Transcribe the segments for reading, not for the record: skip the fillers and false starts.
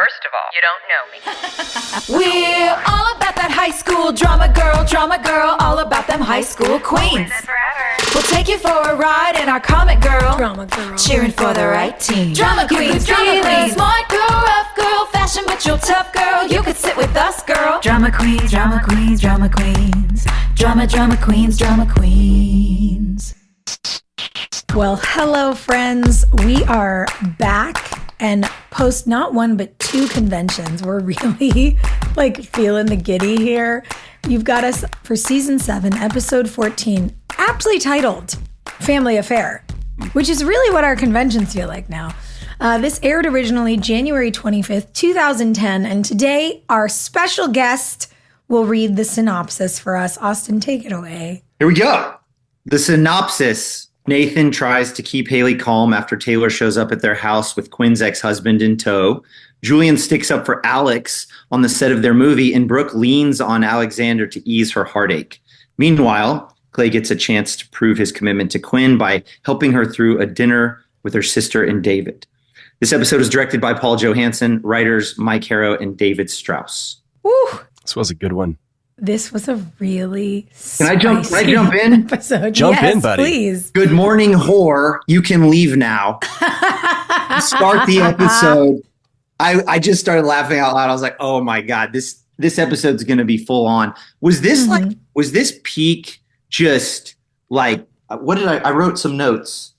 First of all, you don't know me. We're all about that high school drama girl, all about them high school queens. We'll take you for a ride in our comic girl, drama girl, cheering for the right team. Drama queens, smart girl, rough girl, fashion but you're tough girl. You could sit with us, girl. Drama queens, drama queens, drama queens, drama queens, drama queens. Well, hello, friends. We are back and post not one but two conventions. We're really feeling the giddy here. You've got us for season 7, episode 14, aptly titled Family Affair, which is really what our conventions feel like now. This aired originally January 25th, 2010, and today our special guest will read the synopsis for us. Austin, take it away. Here we go. The synopsis. Nathan tries to keep Haley calm after Taylor shows up at their house with Quinn's ex-husband in tow. Julian sticks up for Alex on the set of their movie, and Brooke leans on Alexander to ease her heartache. Meanwhile, Clay gets a chance to prove his commitment to Quinn by helping her through a dinner with her sister and David. This episode is directed by Paul Johansson, writers Mike Harrow and David Strauss. Woo! This was a good one. This was a really Can I jump in? Episode. Jump yes, in, buddy. Please. Good morning, whore. You can leave now. Start the episode. I just started laughing out loud. I was like, oh my God, this episode's going to be full on. Was this was this peak just what did I wrote some notes.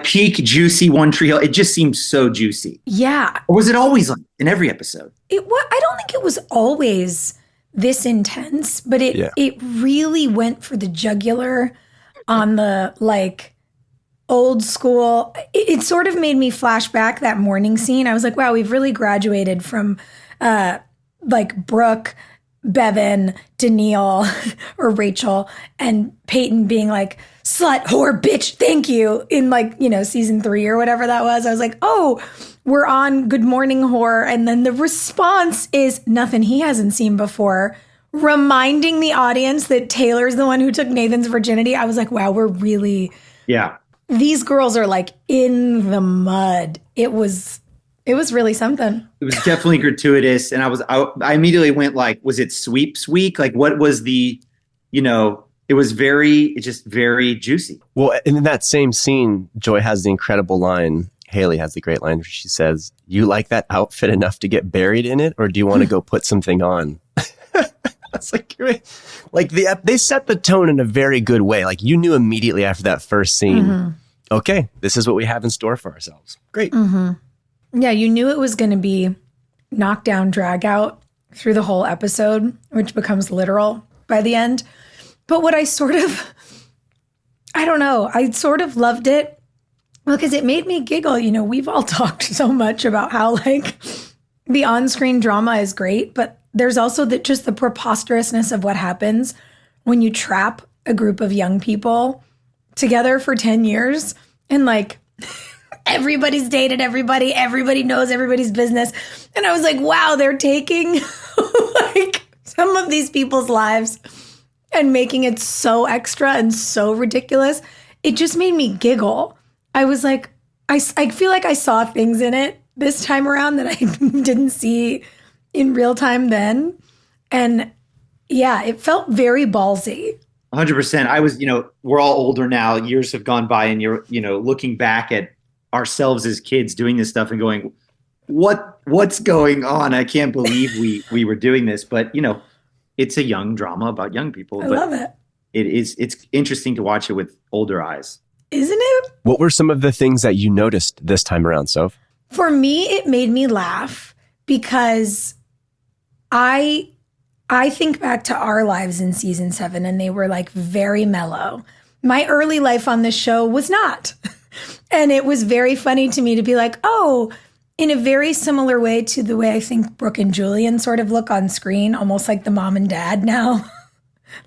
Peak juicy One Tree Hill. It just seemed so juicy. Yeah. Or was it always in every episode? I don't think it was always this intense, but it really went for the jugular on the old school. It sort of made me flash back that morning scene. I was like, wow, we've really graduated from Brooke, Bevan, Danielle, or Rachel, and Peyton being like, slut, whore, bitch, thank you, in season 3 or whatever that was. I was like, oh, we're on Good Morning Whore. And then the response is nothing he hasn't seen before, reminding the audience that Taylor's the one who took Nathan's virginity. I was like, wow, we're really... Yeah. These girls are in the mud. It was really something. It was definitely gratuitous. And I immediately went was it sweeps week? What was the, it was just very juicy. Well, and in that same scene, Joy has the incredible line. Haley has the great line where she says, you like that outfit enough to get buried in it? Or do you want to go put something on? It's they set the tone in a very good way. You knew immediately after that first scene, okay, this is what we have in store for ourselves. Great. Mm-hmm. Yeah, you knew it was going to be knockdown, drag out through the whole episode, which becomes literal by the end. But what I sort of loved it because it made me giggle. We've all talked so much about how the on-screen drama is great, but there's also just the preposterousness of what happens when you trap a group of young people together for 10 years and everybody's dated everybody knows everybody's business. And I was like, wow, they're taking some of these people's lives and making it so extra and so ridiculous. It just made me giggle. I was like, I feel like I saw things in it this time around that I didn't see in real time then. And yeah, it felt very ballsy. 100%. I was, we're all older now. Years have gone by and you're, looking back at ourselves as kids doing this stuff and going, what's going on? I can't believe we were doing this. But, it's a young drama about young people. I love it. It's interesting to watch it with older eyes. Isn't it? What were some of the things that you noticed this time around, Soph? For me, it made me laugh because I think back to our lives in season 7 and they were very mellow. My early life on this show was not. And it was very funny to me to be like, oh, in a very similar way to the way I think Brooke and Julian sort of look on screen, almost like the mom and dad now.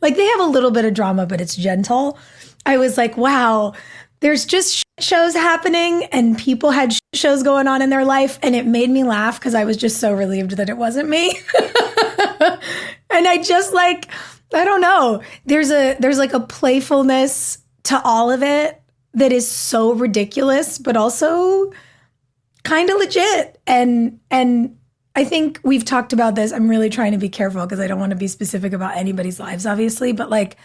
They have a little bit of drama, but it's gentle. I was like, wow, there's just shows happening and people had shows going on in their life. And it made me laugh because I was just so relieved that it wasn't me. And I just I don't know. There's a playfulness to all of it that is so ridiculous, but also kind of legit. And I think we've talked about this. I'm really trying to be careful because I don't want to be specific about anybody's lives, obviously. But like,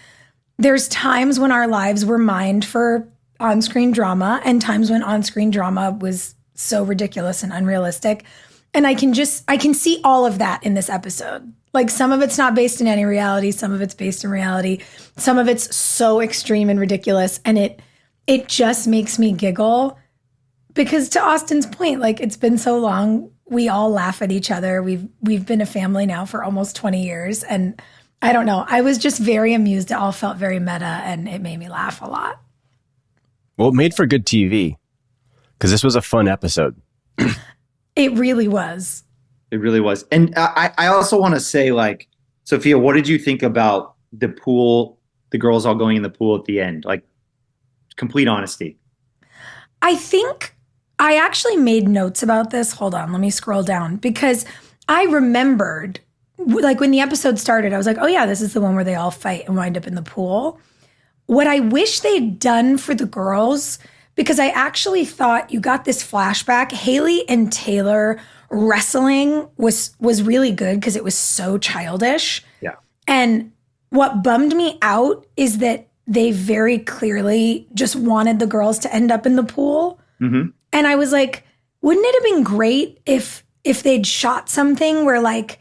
there's times when our lives were mined for on-screen drama and times when on-screen drama was so ridiculous and unrealistic. And I can see all of that in this episode. Like, some of it's not based in any reality. Some of it's based in reality. Some of it's so extreme and ridiculous. And it just makes me giggle because, to Austin's point, like, it's been so long. We all laugh at each other. We've been a family now for almost 20 years. And I don't know. I was just very amused. It all felt very meta and it made me laugh a lot. Well, it made for good TV because this was a fun episode. It really was. It really was. And I also want to say, like, Sophia, what did you think about the pool, the girls all going in the pool at the end? Like, complete honesty. I think I actually made notes about this. Hold on, let me scroll down because I remembered, like, when the episode started, I was like, oh yeah, this is the one where they all fight and wind up in the pool. What I wish they'd done for the girls, because I actually thought you got this flashback, Haley and Taylor wrestling was really good because it was so childish. Yeah. And what bummed me out is that they very clearly just wanted the girls to end up in the pool. Mm-hmm. And I was like, wouldn't it have been great if they'd shot something where, like,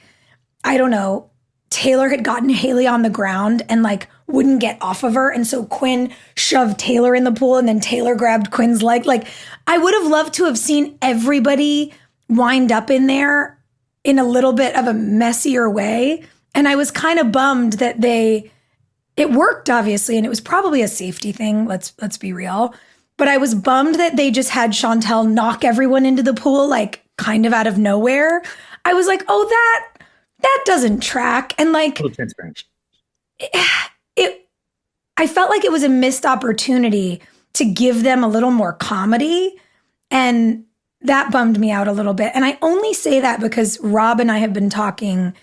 I don't know, Taylor had gotten Haley on the ground and, like, wouldn't get off of her. And so Quinn shoved Taylor in the pool and then Taylor grabbed Quinn's leg. Like, I would have loved to have seen everybody wind up in there in a little bit of a messier way. And I was kind of bummed that it worked, obviously, and it was probably a safety thing. Let's be real. But I was bummed that they just had Chantel knock everyone into the pool, like, kind of out of nowhere. I was like, oh, that doesn't track. And, like, I felt like it was a missed opportunity to give them a little more comedy. And that bummed me out a little bit. And I only say that because Rob and I have been talking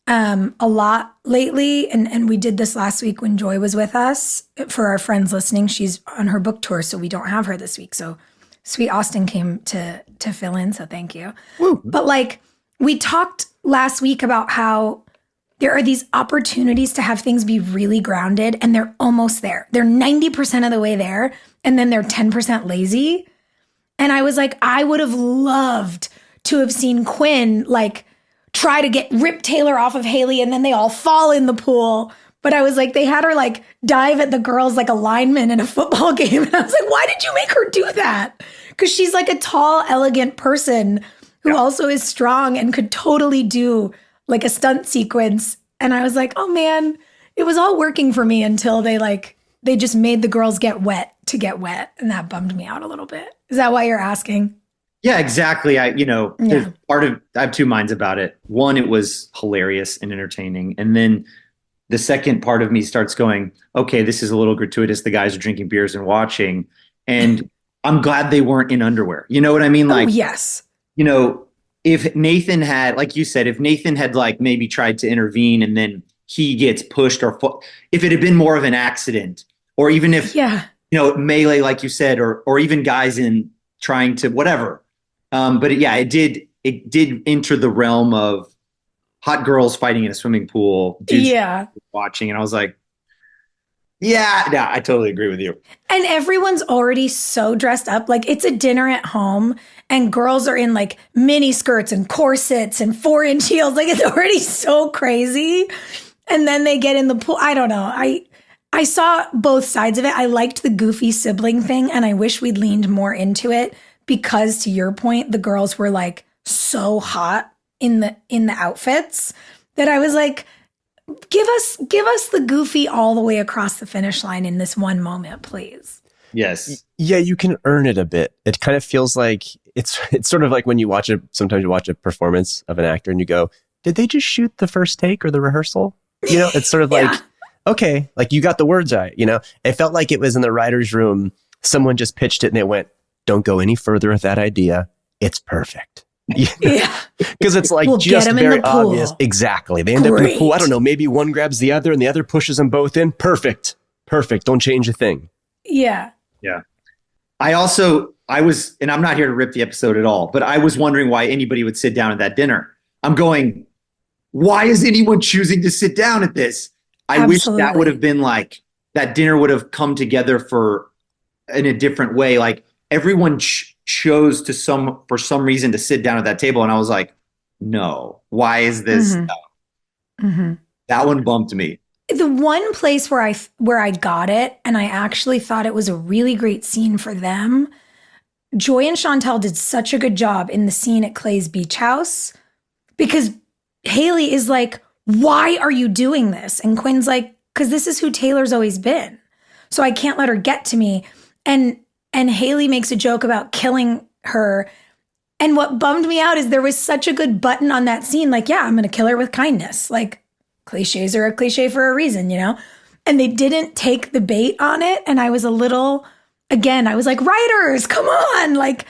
a lot lately. And we did this last week when Joy was with us. For our friends listening, she's on her book tour, so we don't have her this week. So sweet Austin came to fill in, so thank you. Woo. But, like, we talked last week about how there are these opportunities to have things be really grounded, and they're almost there. They're 90% of the way there, and then they're 10% lazy. And I was like, I would have loved to have seen Quinn, like, try to rip Taylor off of Haley, and then they all fall in the pool. But I was like, they had her, like, dive at the girls like a lineman in a football game. And I was like, why did you make her do that? Because she's, like, a tall, elegant person who also is strong and could totally do, like, a stunt sequence. And I was like, oh man, it was all working for me until they just made the girls get wet to get wet. And that bummed me out a little bit. Is that why you're asking? Yeah, exactly. I have two minds about it. One, it was hilarious and entertaining. And then the second part of me starts going, okay, this is a little gratuitous. The guys are drinking beers and watching. And I'm glad they weren't in underwear. You know what I mean? Like, yes. You know, if Nathan had, like you said, if Nathan had, like, maybe tried to intervene and then he gets pushed, or if it had been more of an accident, or even if, melee, like you said, or even guys in trying to whatever. But it did enter the realm of hot girls fighting in a swimming pool. Dudes watching. And I was like, I totally agree with you. And everyone's already so dressed up. Like, it's a dinner at home and girls are in, like, mini skirts and corsets and 4-inch heels. Like, it's already so crazy. And then they get in the pool. I don't know. I saw both sides of it. I liked the goofy sibling thing, and I wish we'd leaned more into it because, to your point, the girls were, like, so hot in the outfits that I was like, give us the goofy all the way across the finish line in this one moment, please. Yes. Yeah, you can earn it a bit. It kind of feels like it's sort of like when you watch sometimes you watch a performance of an actor and you go, did they just shoot the first take or the rehearsal? You know, it's sort of like, okay, like, you got the words right. You know, it felt like it was in the writer's room. Someone just pitched it and it went, don't go any further with that idea. It's perfect. Yeah. Because it's like, we'll just very obvious. Exactly. They end up in the pool. I don't know. Maybe one grabs the other and the other pushes them both in. Perfect. Don't change a thing. Yeah. Yeah. I was, and I'm not here to rip the episode at all, but I was wondering why anybody would sit down at that dinner. I'm going, why is anyone choosing to sit down at this? I wish that would have been like, that dinner would have come together in a different way. Like everyone chose for some reason to sit down at that table. And I was like, no, why is this? That one bumped me. The one place where I got it, and I actually thought it was a really great scene for them, Joy and Chantel did such a good job in the scene at Clay's beach house, because Haley is like, why are you doing this? And Quinn's like, because this is who Taylor's always been. So I can't let her get to me. And Haley makes a joke about killing her. And what bummed me out is there was such a good button on that scene. Like, yeah, I'm going to kill her with kindness. Like, cliches are a cliche for a reason, you know? And they didn't take the bait on it. And I was a little, again, I was like, writers, come on. Like,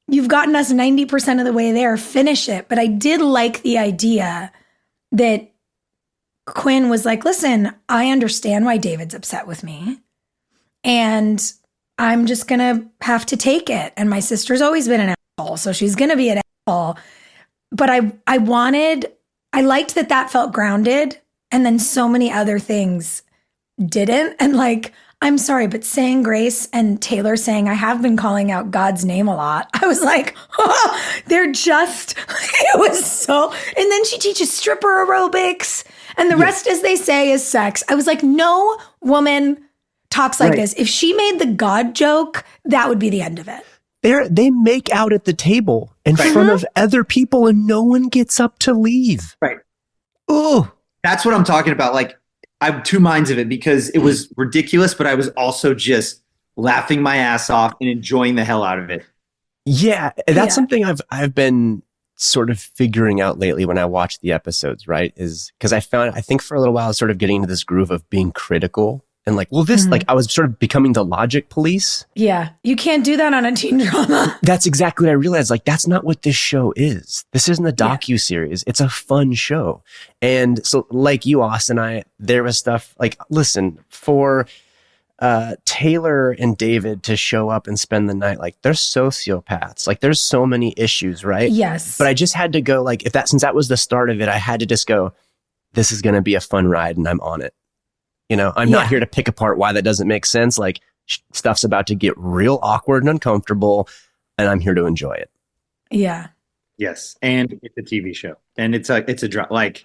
you've gotten us 90% of the way there. Finish it. But I did like the idea that Quinn was like, listen, I understand why David's upset with me. And I'm just going to have to take it. And my sister's always been an asshole, so she's going to be an asshole. But I liked that felt grounded. And then so many other things didn't. And like, I'm sorry, but saying grace and Taylor saying, I have been calling out God's name a lot. I was like, oh, they're just, it was so, and then she teaches stripper aerobics and the rest, as they say, is sex. I was like, no woman talks like this. If she made the God joke, that would be the end of it. They make out at the table in front of other people and no one gets up to leave. Right. Oh, that's what I'm talking about. Like, I have two minds of it because it was ridiculous, but I was also just laughing my ass off and enjoying the hell out of it. Yeah, that's something I've been sort of figuring out lately when I watch the episodes, right? Is because I think for a little while I was sort of getting into this groove of being critical and like, well, this, like I was sort of becoming the logic police. Yeah, you can't do that on a teen drama. That's exactly what I realized. Like, that's not what this show is. This isn't a docuseries. It's a fun show. And so like you, Austin, there was stuff like, listen, for Taylor and David to show up and spend the night, like they're sociopaths. Like there's so many issues, right? Yes. But I just had to go like, since that was the start of it, I had to just go, this is going to be a fun ride and I'm on it. You know, I'm not here to pick apart why that doesn't make sense. Like stuff's about to get real awkward and uncomfortable and I'm here to enjoy it. Yeah. Yes. And it's a TV show and it's a drama. Like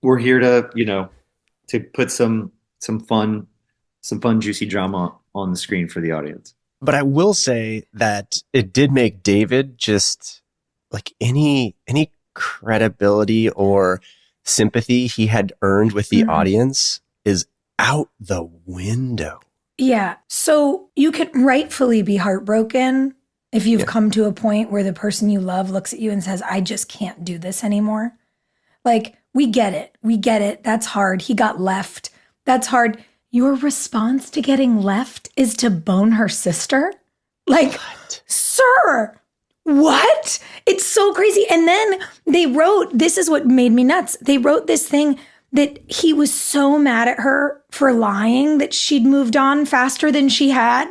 we're here to, to put some fun juicy drama on the screen for the audience. But I will say that it did make David just like any credibility or sympathy he had earned with the audience is out the window. Yeah. So you can rightfully be heartbroken if you've come to a point where the person you love looks at you and says, I just can't do this anymore. Like, we get it. We get it. That's hard. He got left. That's hard. Your response to getting left is to bone her sister? Like, what? Sir, what? It's so crazy. And then they wrote, this is what made me nuts. They wrote this thing that he was so mad at her for lying that she'd moved on faster than she had,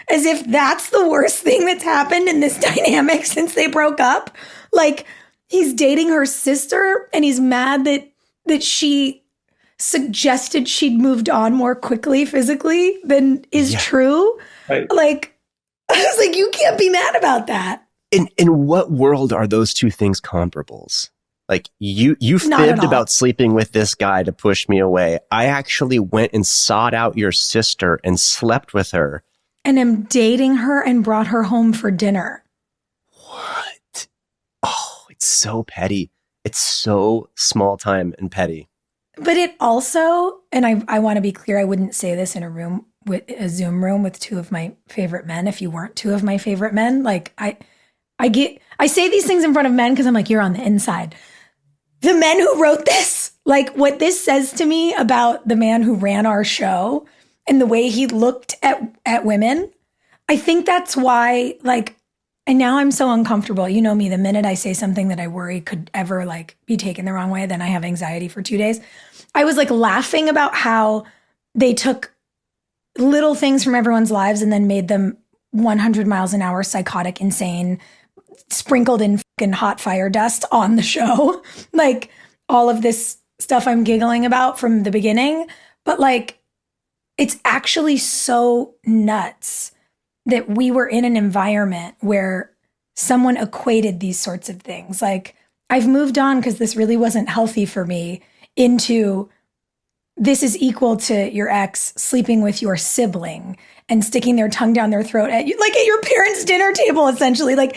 as if that's the worst thing that's happened in this dynamic since they broke up. Like, he's dating her sister and he's mad that she suggested she'd moved on more quickly physically than is true. Right. Like, I was like, you can't be mad about that. In what world are those two things comparables? Like you fibbed about sleeping with this guy to push me away. I actually went and sought out your sister and slept with her. And am dating her and brought her home for dinner. What? Oh, it's so petty. It's so small time and petty. But it also, and I want to be clear, I wouldn't say this in a Zoom room with two of my favorite men if you weren't two of my favorite men. Like I say these things in front of men because I'm like, you're on the inside. The men who wrote this, like what this says to me about the man who ran our show and the way he looked at women, I think that's why, like, and now I'm so uncomfortable. You know me, the minute I say something that I worry could ever like be taken the wrong way, then I have anxiety for 2 days. I was like laughing about how they took little things from everyone's lives and then made them 100 miles an hour, psychotic, insane, sprinkled in and hot fire dust on the show. Like all of this stuff I'm giggling about from the beginning. But like, it's actually so nuts that we were in an environment where someone equated these sorts of things. Like, I've moved on because this really wasn't healthy for me into this is equal to your ex sleeping with your sibling and sticking their tongue down their throat at you, like at your parents' dinner table, essentially. Like,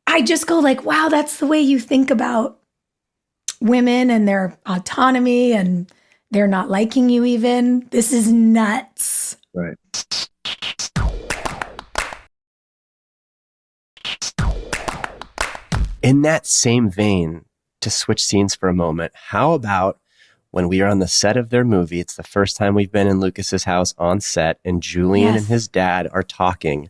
I just go like, wow, that's the way you think about women and their autonomy and they're not liking you even. This is nuts. Right. In that same vein, to switch scenes for a moment, how about when we are on the set of their movie? It's the first time we've been in Lucas's house on set, and Julian and his dad are talking,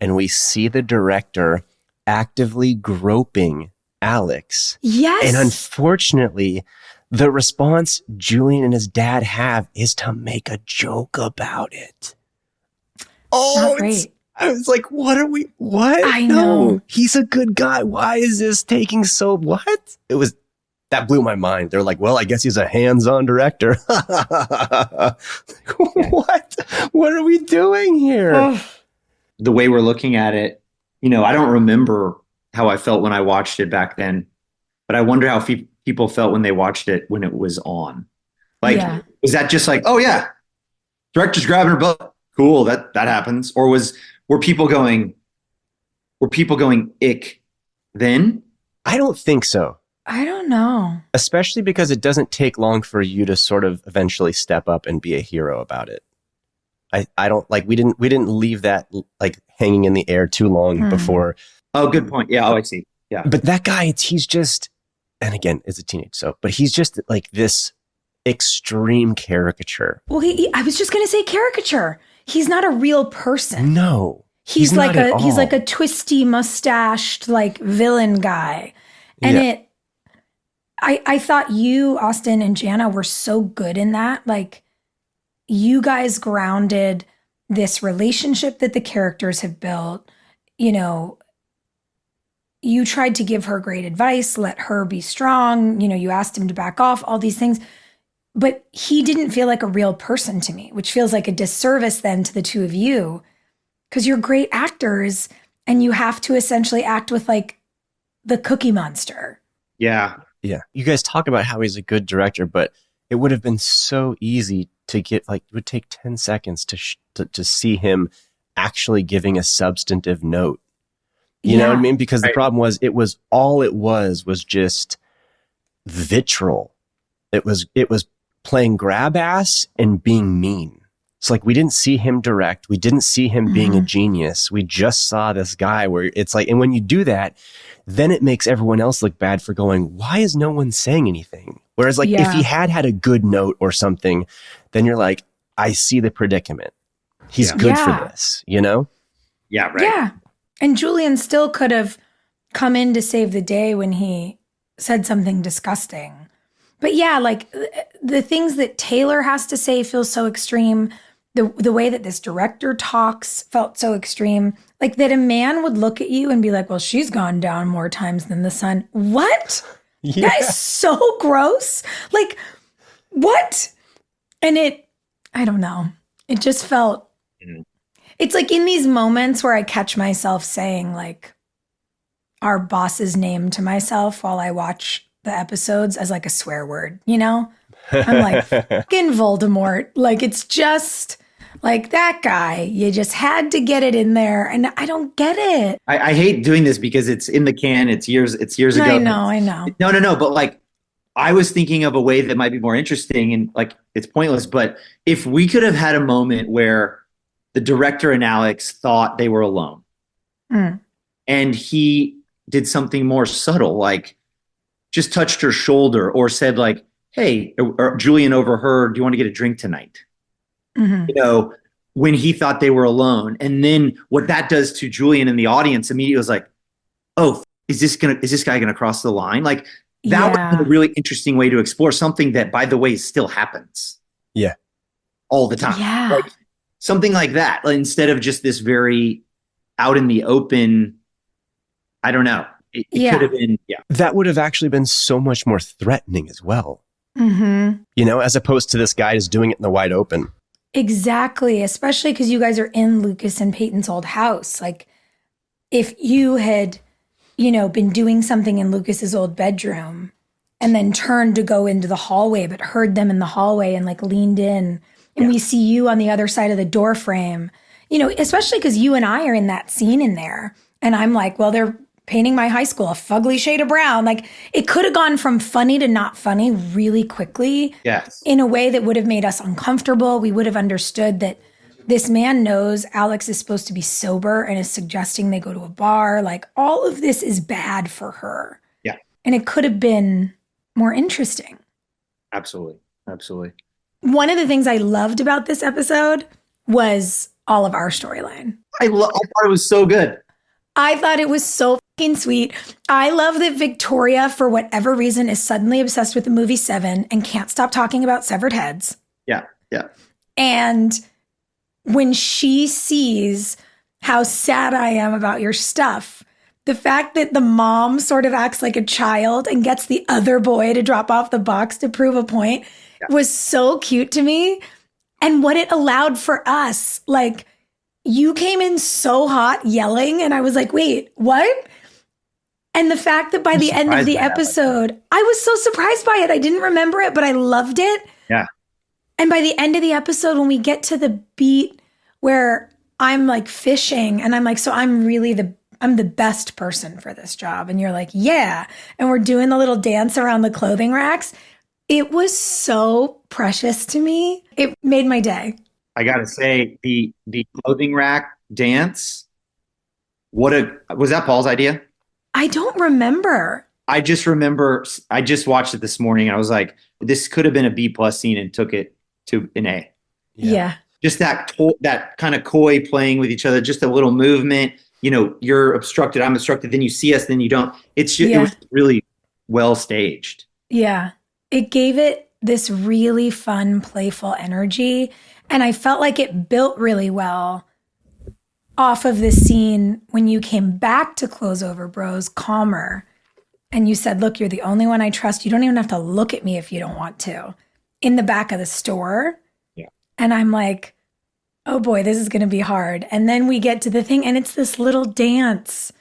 and we see the director actively groping Alex. Yes. And unfortunately, the response Julian and his dad have is to make a joke about it. Oh, not great. I was like, what? I know. know. He's a good guy. Why is this taking so, what? That blew my mind. They're like, well, I guess he's a hands-on director. What? What are we doing here? The way we're looking at it, I don't remember how I felt when I watched it back then, but I wonder how people felt when they watched it when it was on. Like, was that just like, oh yeah, director's grabbing her butt. Cool, that happens. Or were people going ick then? I don't think so. I don't know. Especially because it doesn't take long for you to sort of eventually step up and be a hero about it. I don't like, we didn't leave that like hanging in the air too long before. Oh, good point. Yeah. Oh, I see. Yeah. But that guy, he's just, and again, is a teenage, but he's just like this extreme caricature. Well, I was just going to say caricature. He's not a real person. No. He's like a twisty mustached like villain guy. And I thought you, Austin and Jana, were so good in that. Like, you guys grounded this relationship that the characters have built. You tried to give her great advice, let her be strong. You asked him to back off, all these things. But he didn't feel like a real person to me, which feels like a disservice then to the two of you, because you're great actors and you have to essentially act with like the Cookie Monster. Yeah. Yeah. You guys talk about how he's a good director, but it would have been so easy to get, like, it would take 10 seconds to see him actually giving a substantive note. You know what I mean? Because the problem was, it was just vitriol. It was playing grab ass and being mean. It's like, we didn't see him direct. We didn't see him being a genius. We just saw this guy where it's like, and when you do that, then it makes everyone else look bad for going, why is no one saying anything? Whereas like, if he had a good note or something, then you're like, I see the predicament. He's good for this, Yeah, right. Yeah. And Julian still could have come in to save the day when he said something disgusting. But yeah, like the things that Taylor has to say feel so extreme. The way that this director talks felt so extreme. Like that a man would look at you and be like, well, she's gone down more times than the sun. What? Yeah. That is so gross. Like, what? And I don't know. It just felt, it's like in these moments where I catch myself saying like our boss's name to myself while I watch the episodes as like a swear word, I'm like, fucking Voldemort. Like, it's just like that guy. You just had to get it in there. And I don't get it. I hate doing this because it's in the can. It's years ago. I know. No. But like, I was thinking of a way that might be more interesting and like, it's pointless. But if we could have had a moment where the director and Alex thought they were alone and he did something more subtle, like just touched her shoulder or said like, hey, or Julian overheard, do you want to get a drink tonight? When he thought they were alone. And then what that does to Julian and the audience immediately was like, oh, is this guy going to cross the line? Like that was a really interesting way to explore something that, by the way, still happens. Yeah. All the time. Yeah. Like, something like that, instead of just this very out in the open, I don't know. It could have been, That would have actually been so much more threatening as well. Mm-hmm. You know, as opposed to this guy just doing it in the wide open. Exactly. Especially because you guys are in Lucas and Peyton's old house. Like, if you had, been doing something in Lucas's old bedroom and then turned to go into the hallway, but heard them in the hallway and like leaned in, and we see you on the other side of the door frame, especially because you and I are in that scene in there. And I'm like, well, they're painting my high school a fugly shade of brown. Like, it could have gone from funny to not funny really quickly. Yes. In a way that would have made us uncomfortable. We would have understood that this man knows Alex is supposed to be sober and is suggesting they go to a bar. Like, all of this is bad for her. Yeah. And it could have been more interesting. Absolutely. Absolutely. One of the things I loved about this episode was all of our storyline. I thought it was so good. I thought it was so fucking sweet. I love that Victoria, for whatever reason, is suddenly obsessed with the movie Seven and can't stop talking about severed heads. Yeah. Yeah. And when she sees how sad I am about your stuff, the fact that the mom sort of acts like a child and gets the other boy to drop off the box to prove a point was so cute to me. And what it allowed for us, like, you came in so hot yelling, and I was like, wait, what? And the fact that by the end of the episode, I was so surprised by it. I didn't remember it, but I loved it. Yeah. And by the end of the episode, when we get to the beat where I'm like fishing and I'm like, so I'm the best person for this job. And you're like, yeah. And we're doing the little dance around the clothing racks. It was so precious to me. It made my day. I got to say, the clothing rack dance, was that Paul's idea? I don't remember. I just remember, I just watched it this morning and I was like, this could have been a B+ scene and took it to an A. Yeah. Just that kind of coy playing with each other, just a little movement, you're obstructed, I'm obstructed, then you see us, then you don't. It's just, It was really well staged. Yeah. It gave it this really fun, playful energy. And I felt like it built really well off of the scene when you came back to Close Over Bros, calmer. And you said, look, you're the only one I trust. You don't even have to look at me if you don't want to. In the back of the store. Yeah. And I'm like, oh boy, this is going to be hard. And then we get to the thing and it's this little dance.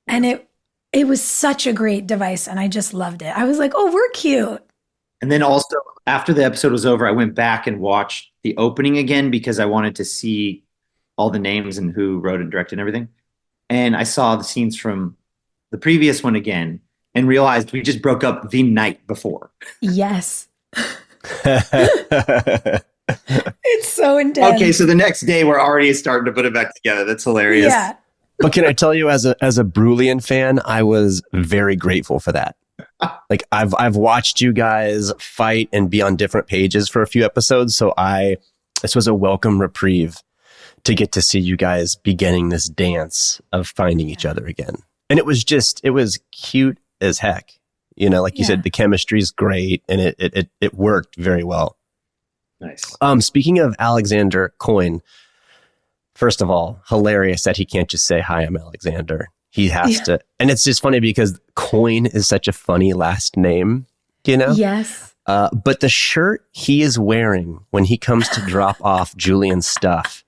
And it was such a great device. And I just loved it. I was like, oh, we're cute. And then also, after the episode was over, I went back and watched the opening again because I wanted to see all the names and who wrote and directed and everything. And I saw the scenes from the previous one again and realized we just broke up the night before. Yes. It's so intense. Okay, so the next day we're already starting to put it back together. That's hilarious. Yeah. But can I tell you, as a Brulian fan, I was very grateful for that. Like, I've watched you guys fight and be on different pages for a few episodes, so this was a welcome reprieve to get to see you guys beginning this dance of finding each other again. And it was cute as heck. Like you said, the chemistry's great, and it worked very well. Nice. Speaking of Alexander Coyne, first of all, hilarious that he can't just say, hi, I'm Alexander. He has to. And it's just funny because Coyne is such a funny last name, Yes. But the shirt he is wearing when he comes to drop off Julian's stuff,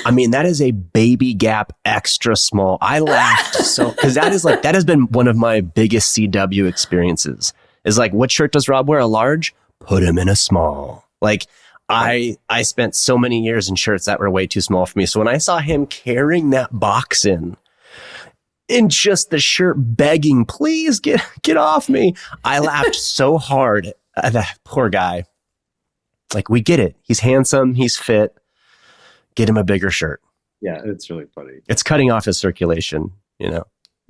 I mean, that is a baby Gap extra small. I laughed because that has been one of my biggest CW experiences. Is like, what shirt does Rob wear? A large? Put him in a small. Like, I spent so many years in shirts that were way too small for me. So when I saw him carrying that box in just the shirt begging, please get off me, I laughed so hard at that poor guy. Like, we get it. He's handsome. He's fit. Get him a bigger shirt. Yeah, it's really funny. It's cutting off his circulation,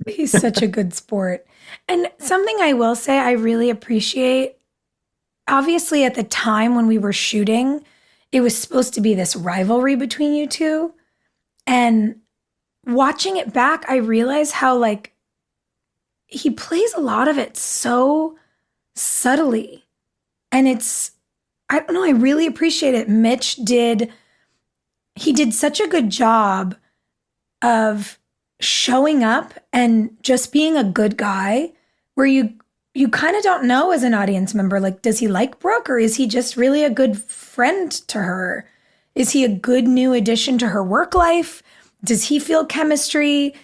He's such a good sport. And something I will say I really appreciate, obviously at the time when we were shooting, it was supposed to be this rivalry between you two. And watching it back, I realized how, like, he plays a lot of it so subtly. And I don't know, I really appreciate it. Mitch did such a good job of showing up and just being a good guy where you kind of don't know as an audience member, like, does he like Brooke or is he just really a good friend to her? Is he a good new addition to her work life? Does he feel chemistry?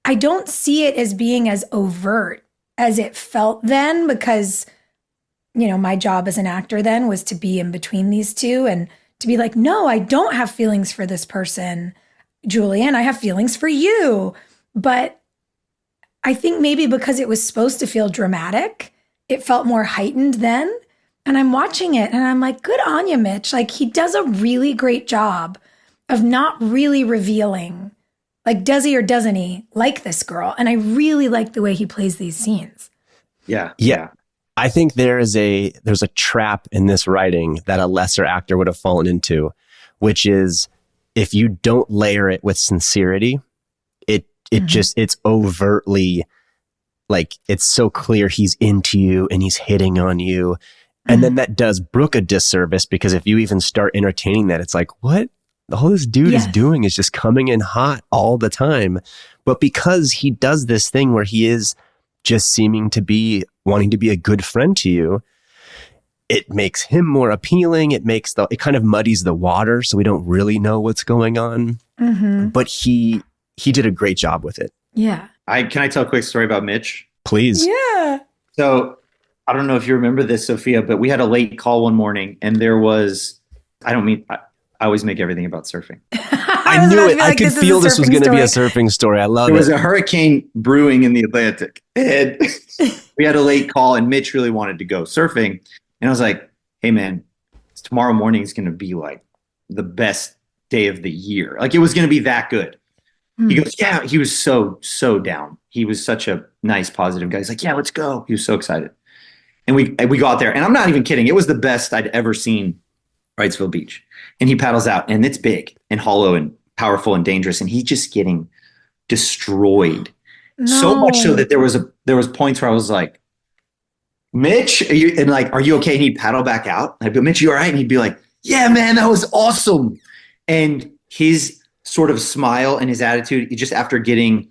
I don't see it as being as overt as it felt then because, you know, my job as an actor then was to be in between these two and to be like, no, I don't have feelings for this person, Julian, I have feelings for you. But I think maybe because it was supposed to feel dramatic, it felt more heightened then. And I'm watching it and I'm like, good on you, Mitch. Like, he does a really great job of not really revealing, like, does he or doesn't he like this girl? And I really like the way he plays these scenes. Yeah. I think there's a trap in this writing that a lesser actor would have fallen into, which is if you don't layer it with sincerity, it's overtly, like, it's so clear he's into you and he's hitting on you. And then that does Brooke a disservice because if you even start entertaining that, it's like, what all this dude is doing is just coming in hot all the time. But because he does this thing where he is just seeming to be wanting to be a good friend to you, it makes him more appealing. It kind of muddies the water. So we don't really know what's going on. Mm-hmm. But he did a great job with it. Yeah. Can I tell a quick story about Mitch? Please. Yeah. So I don't know if you remember this, Sophia, but we had a late call one morning and there was, I always make everything about surfing. I knew it. I could feel this was going to be a surfing story. I love it. There was a hurricane brewing in the Atlantic. And we had a late call and Mitch really wanted to go surfing. And I was like, hey, man, tomorrow morning is going to be like the best day of the year. Like, it was going to be that good. He goes, yeah. He was so down. He was such a nice, positive guy. He's like, yeah, let's go. He was so excited. And we go out there. And I'm not even kidding. It was the best I'd ever seen Wrightsville Beach. And he paddles out. And it's big and hollow and powerful and dangerous. And he's just getting destroyed. No. So much so that there was points where I was like, Mitch, are you okay? And he'd paddle back out. I'd be, Mitch, you all right? And he'd be like, yeah, man, that was awesome. And his sort of smile and his attitude, just after getting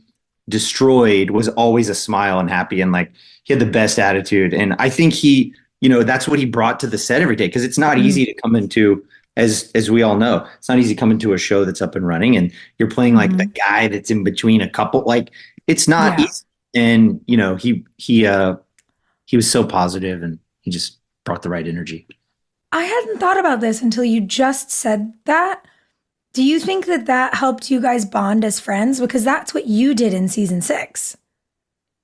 destroyed, was always a smile and happy. And like, he had the best attitude. And I think he, that's what he brought to the set every day. Cause it's not easy to come into, as we all know, it's not easy to come into a show that's up and running and you're playing like the guy that's in between a couple, like it's not easy. And, he was so positive and he just brought the right energy. I hadn't thought about this until you just said that. Do you think that helped you guys bond as friends? Because that's what you did in season 6.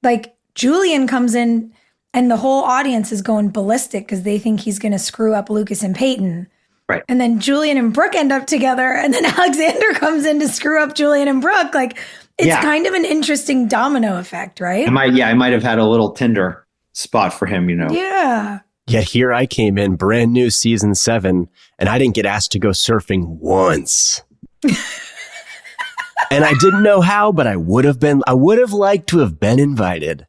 Like, Julian comes in and the whole audience is going ballistic because they think he's going to screw up Lucas and Peyton. Right. And then Julian and Brooke end up together and then Alexander comes in to screw up Julian and Brooke. Like, it's kind of an interesting domino effect, right? I might have had a little Tinder spot for him, Yeah. Yet here I came in, brand new season 7, and I didn't get asked to go surfing once. And I didn't know how, but I would have liked to have been invited.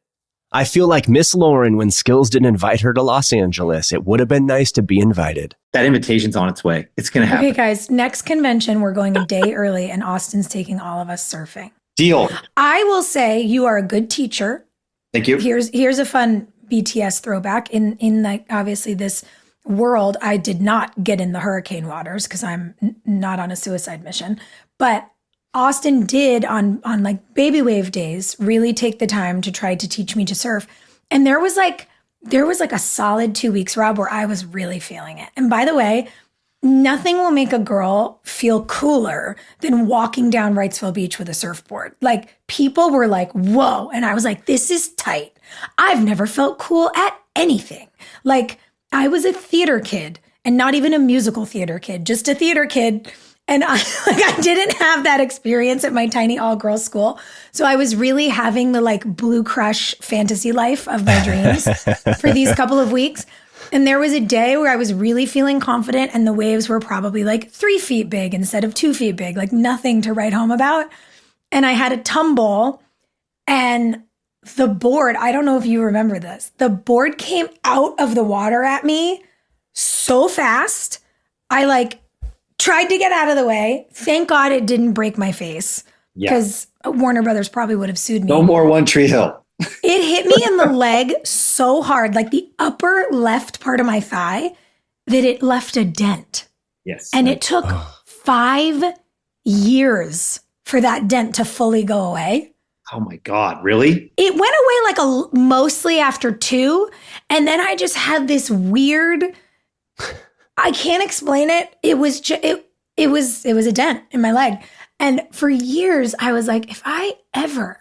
I feel like Miss Lauren when Skills didn't invite her to Los Angeles. It would have been nice to be invited. That invitation's on its way. It's going to happen. Okay, guys, next convention, we're going a day early and Austin's taking all of us surfing. Deal. I will say you are a good teacher. Thank you. Here's a fun BTS throwback. In like obviously this world, I did not get in the hurricane waters because I'm not on a suicide mission. But Austin did on like baby wave days really take the time to try to teach me to surf. And there was like a solid 2 weeks, Rob, where I was really feeling it. And by the way, nothing will make a girl feel cooler than walking down Wrightsville Beach with a surfboard. Like, people were like, whoa. And I was like, this is tight. I've never felt cool at anything. Like, I was a theater kid and not even a musical theater kid, just a theater kid. And I didn't have that experience at my tiny all-girls school. So I was really having the like Blue Crush fantasy life of my dreams for these couple of weeks. And there was a day where I was really feeling confident and the waves were probably like 3 feet big instead of 2 feet big, like nothing to write home about. And I had a tumble and the board, I don't know if you remember this, the board came out of the water at me so fast. I like tried to get out of the way. Thank God it didn't break my face. because Warner Brothers probably would have sued me. No more One Tree Hill. It hit me in the leg so hard, like the upper left part of my thigh, that it left a dent. Yes. And it took 5 years for that dent to fully go away. Oh my God, really? It went away like mostly after 2. And then I just had this weird, I can't explain it. It was it was a dent in my leg. And for years I was like, if I ever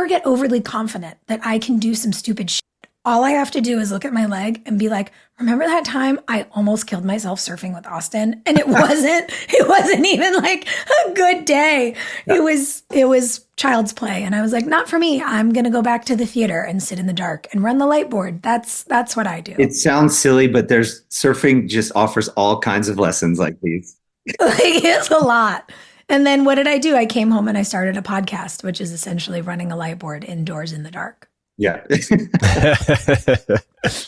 get overly confident that I can do some stupid shit, all I have to do is look at my leg and be like, remember that time I almost killed myself surfing with Austin? And it wasn't even like a good day. Yeah. It was child's play. And I was like, not for me. I'm going to go back to the theater and sit in the dark and run the light board. That's what I do. It sounds silly, but surfing just offers all kinds of lessons like these. Like, it's a lot. And then what did I do? I came home and I started a podcast, which is essentially running a light board indoors in the dark. Yeah.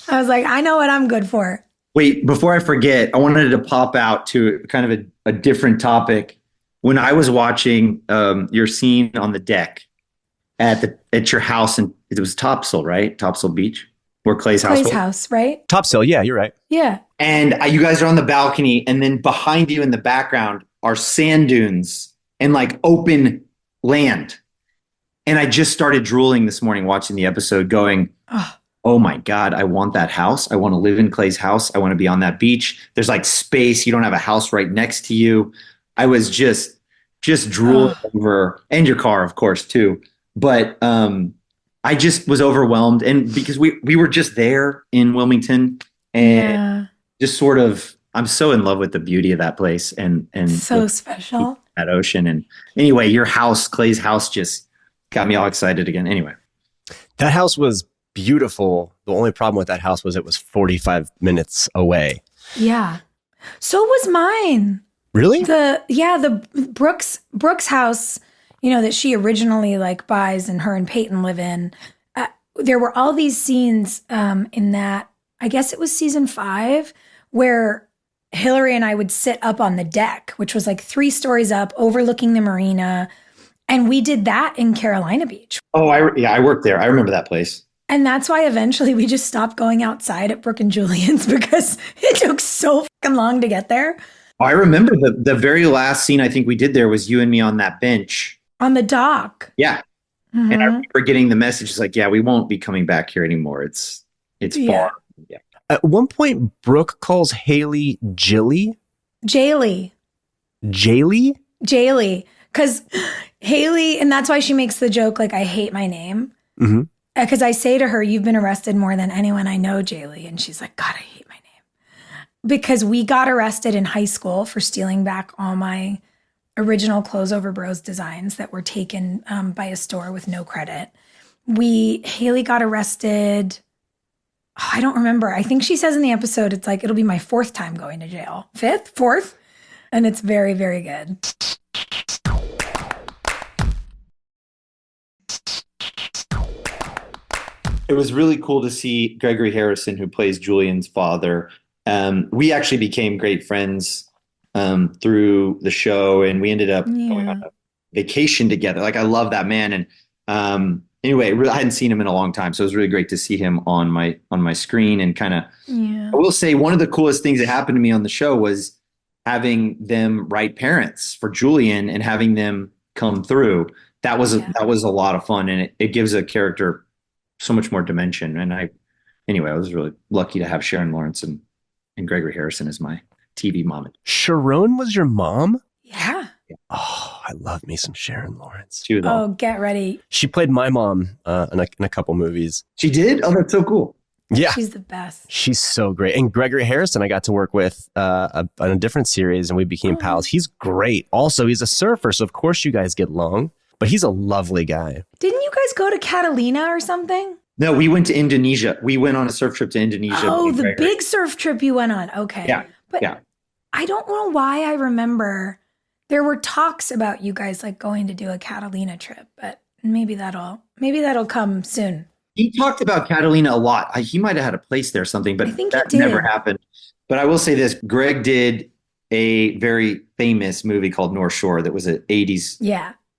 I was like, I know what I'm good for. Wait, before I forget, I wanted to pop out to kind of a different topic. When I was watching your scene on the deck at your house, and it was Topsail, right? Topsail Beach, where Clay's house, right? Topsail, yeah, you're right. Yeah. And you guys are on the balcony, and then behind you in the background are sand dunes and like open land. And I just started drooling this morning watching the episode going, oh my God, I want that house. I want to live in Clay's house. I want to be on that beach. There's like space. You don't have a house right next to you. I was just drooling over, and your car, of course, too. But I just was overwhelmed. And because we were just there in Wilmington, and just sort of, I'm so in love with the beauty of that place and so special. That ocean. And anyway, your house, Clay's house, just got me all excited again. Anyway, that house was beautiful. The only problem with that house was it was 45 minutes away. Yeah. So was mine. Really? The Brooks house, that she originally like buys and her and Peyton live in. There were all these scenes in that, I guess it was season 5, where Hilarie and I would sit up on the deck, which was like 3 stories up overlooking the marina. And we did that in Carolina Beach. Oh, I worked there. I remember that place. And that's why eventually we just stopped going outside at Brooke and Julian's, because it took so fucking long to get there. Oh, I remember the very last scene I think we did there was you and me on that bench. On the dock. Yeah. Mm-hmm. And I remember getting the message. It's like, yeah, we won't be coming back here anymore. It's far. Yeah. At one point, Brooke calls Haley Jilly. Jaylee. Jaylee? Jaylee. Because Haley, and that's why she makes the joke, like, I hate my name. Mm-hmm. Because I say to her, you've been arrested more than anyone I know, Jaylee. And she's like, God, I hate my name. Because we got arrested in high school for stealing back all my original Clothes Over Bros designs that were taken by a store with no credit. Haley got arrested. Oh, I don't remember. I think she says in the episode, it's like, it'll be my 4th time going to jail. 5th? 4th? And it's very, very good. It was really cool to see Gregory Harrison, who plays Julian's father. We actually became great friends through the show, and we ended up going on a vacation together. Like, I love that man. And anyway, I hadn't seen him in a long time, so it was really great to see him on my screen. And kind of, I will say, one of the coolest things that happened to me on the show was having them write parents for Julian and having them come through. That was a lot of fun, and it gives a character so much more dimension. And I was really lucky to have Sharon Lawrence and Gregory Harrison as my TV mom. Sharon was your mom? Yeah. Oh, I love me some Sharon Lawrence. Oh, get ready. She played my mom in a couple movies. She did? Oh, that's so cool. Yeah. She's the best. She's so great. And Gregory Harrison, I got to work with on a different series, and we became pals. He's great. Also, he's a surfer, so of course you guys get along. But he's a lovely guy. Didn't you guys go to Catalina or something? No, we went to Indonesia. We went on a surf trip to Indonesia. Oh, the big surf trip you went on. Okay. Yeah. But I don't know why I remember there were talks about you guys like going to do a Catalina trip, but maybe that'll come soon. He talked about Catalina a lot. He might have had a place there or something, but I think that never happened. But I will say this, Greg did a very famous movie called North Shore that was an 80s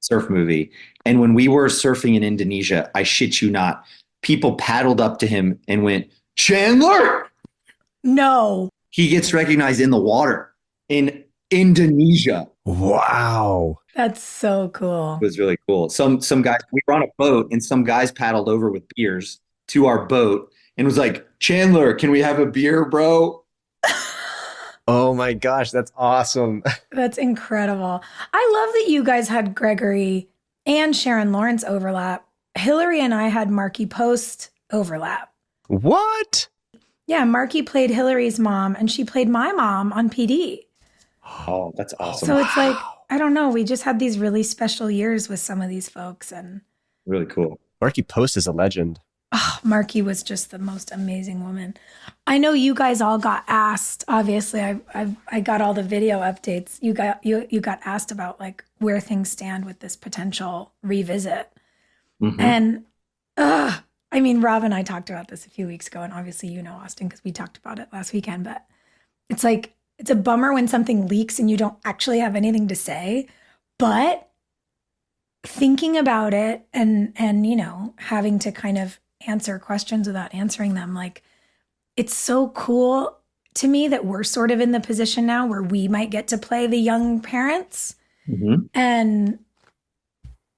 surf movie. And when we were surfing in Indonesia, I shit you not, people paddled up to him and went, Chandler! No. He gets recognized in the water in Indonesia. Wow. That's so cool. It was really cool. Some guys, we were on a boat and some guys paddled over with beers to our boat and was like, Chandler, can we have a beer, bro? Oh my gosh, that's awesome. That's incredible. I love that you guys had Gregory and Sharon Lawrence overlap. Hilarie and I had Marky Post overlap. What? Yeah, Marky played Hilarie's mom and she played my mom on PD. Oh, that's awesome. So it's like, I don't know, we just had these really special years with some of these folks. And really cool. Marky Post is a legend. oh, Marky was just the most amazing woman. I know you guys all got asked, obviously, I got all the video updates. You got asked about like where things stand with this potential revisit. Mm-hmm. And I mean, Rob and I talked about this a few weeks ago, and obviously you know Austin because we talked about it last weekend, but it's like, it's a bummer when something leaks and you don't actually have anything to say, but thinking about it and you know, having to kind of answer questions without answering them, like, it's so cool to me that we're sort of in the position now where we might get to play the young parents. Mm-hmm. And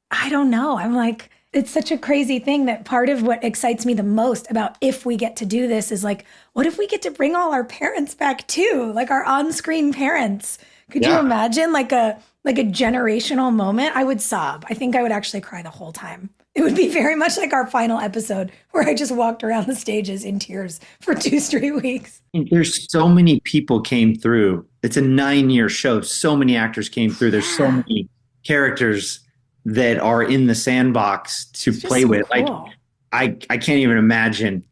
I don't know, I'm like, it's such a crazy thing that part of what excites me the most about if we get to do this is like, what if we get to bring all our parents back too? Like our on-screen parents. Could you imagine like a generational moment? I would sob. I think I would actually cry the whole time. It would be very much like our final episode where I just walked around the stages in tears for 2 straight weeks. There's so many people came through. It's a 9-year show. So many actors came through. There's so many characters that are in the sandbox to play with. Cool. Like, I can't even imagine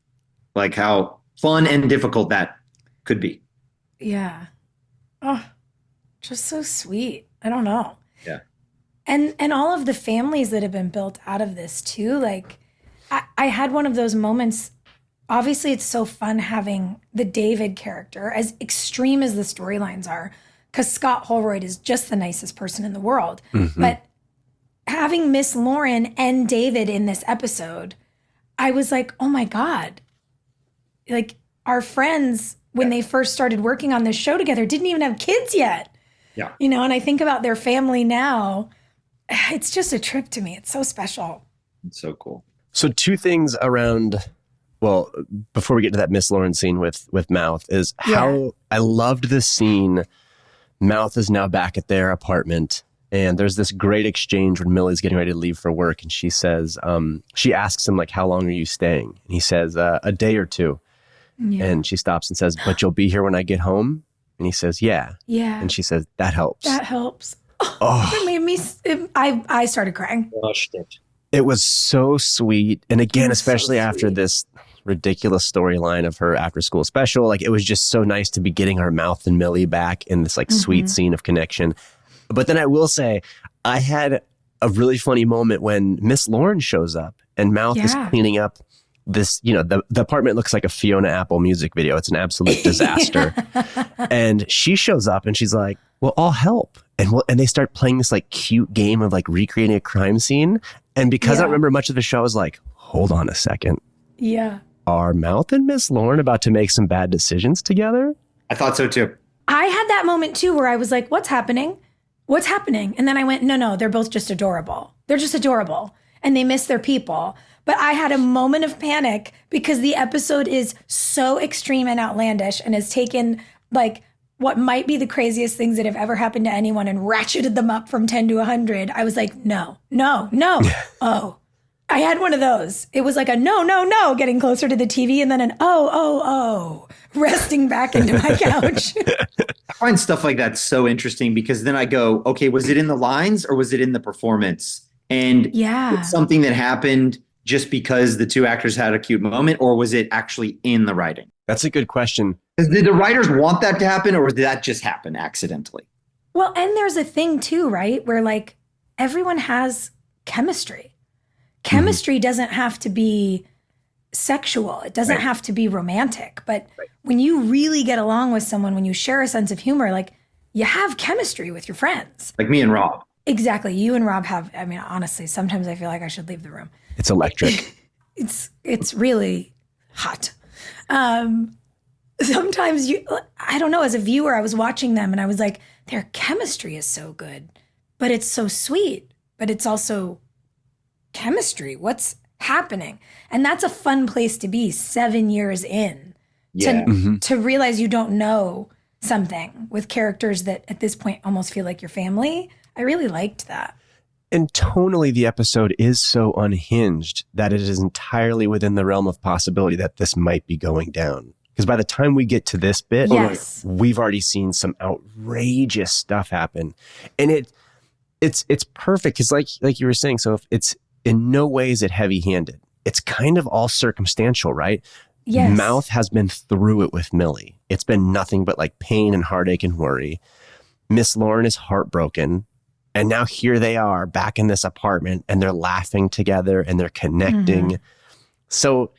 like how fun and difficult that could be. Yeah. Oh, just so sweet. I don't know. Yeah. And all of the families that have been built out of this too. Like I had one of those moments. Obviously it's so fun having the David character, as extreme as the storylines are, because Scott Holroyd is just the nicest person in the world. Mm-hmm. But having Miss Lauren and David in this episode, I was like, oh my God. Like our friends, when they first started working on this show together, didn't even have kids yet. Yeah. You know, and I think about their family now. It's just a trip to me. It's so special. It's so cool. So 2 things around, well, before we get to that Miss Lauren scene with Mouth, is how I loved this scene. Mouth is now back at their apartment. And there's this great exchange when Millie's getting ready to leave for work. And she says, she asks him, like, how long are you staying? And he says, a day or 2. Yeah. And she stops and says, but you'll be here when I get home? And he says, yeah. Yeah. And she says, that helps. That helps. Oh. It made me, I started crying. It was so sweet. And again, especially after this ridiculous storyline of her after school special, like, it was just so nice to be getting our Mouth and Millie back in this, like, sweet scene of connection. But then I will say, I had a really funny moment when Miss Lauren shows up and Mouth is cleaning up this, you know, the apartment looks like a Fiona Apple music video. It's an absolute disaster. And she shows up and she's like, well, I'll help. And they start playing this like cute game of like recreating a crime scene. And because I don't remember much of the show, I was like, hold on a second. Yeah. Are Mouth and Miss Lauren about to make some bad decisions together? I thought so too. I had that moment too where I was like, what's happening? What's happening? And then I went, no, they're both just adorable. They're just adorable. And they miss their people. But I had a moment of panic because the episode is so extreme and outlandish and has taken like what might be the craziest things that have ever happened to anyone and ratcheted them up from 10 to 100. I was like, no. Oh, I had one of those. It was like a no, getting closer to the TV and then an oh, resting back into my couch. I find stuff like that so interesting because then I go, okay, was it in the lines or was it in the performance? And it's something that happened just because the 2 actors had a cute moment, or was it actually in the writing? That's a good question. Did the writers want that to happen, or did that just happen accidentally? Well, and there's a thing too, right? Where like everyone has chemistry. Chemistry doesn't have to be sexual. It doesn't have to be romantic. But when you really get along with someone, when you share a sense of humor, like you have chemistry with your friends. Like me and Rob. Exactly. You and Rob have, I mean, honestly, sometimes I feel like I should leave the room. It's electric. It's really hot. Sometimes I don't know, as a viewer, I was watching them and I was like, their chemistry is so good, but it's so sweet, but it's also chemistry. What's happening? And that's a fun place to be 7 years in to realize you don't know something with characters that at this point almost feel like your family. I really liked that. And tonally, the episode is so unhinged that it is entirely within the realm of possibility that this might be going down. Because by the time we get to this bit, we've already seen some outrageous stuff happen. And it's perfect because like you were saying, so if it's in no way is it heavy-handed. It's kind of all circumstantial, right? Yes. Mouth has been through it with Millie. It's been nothing but like pain and heartache and worry. Miss Lauren is heartbroken. And now here they are back in this apartment and they're laughing together and they're connecting. Mm-hmm. So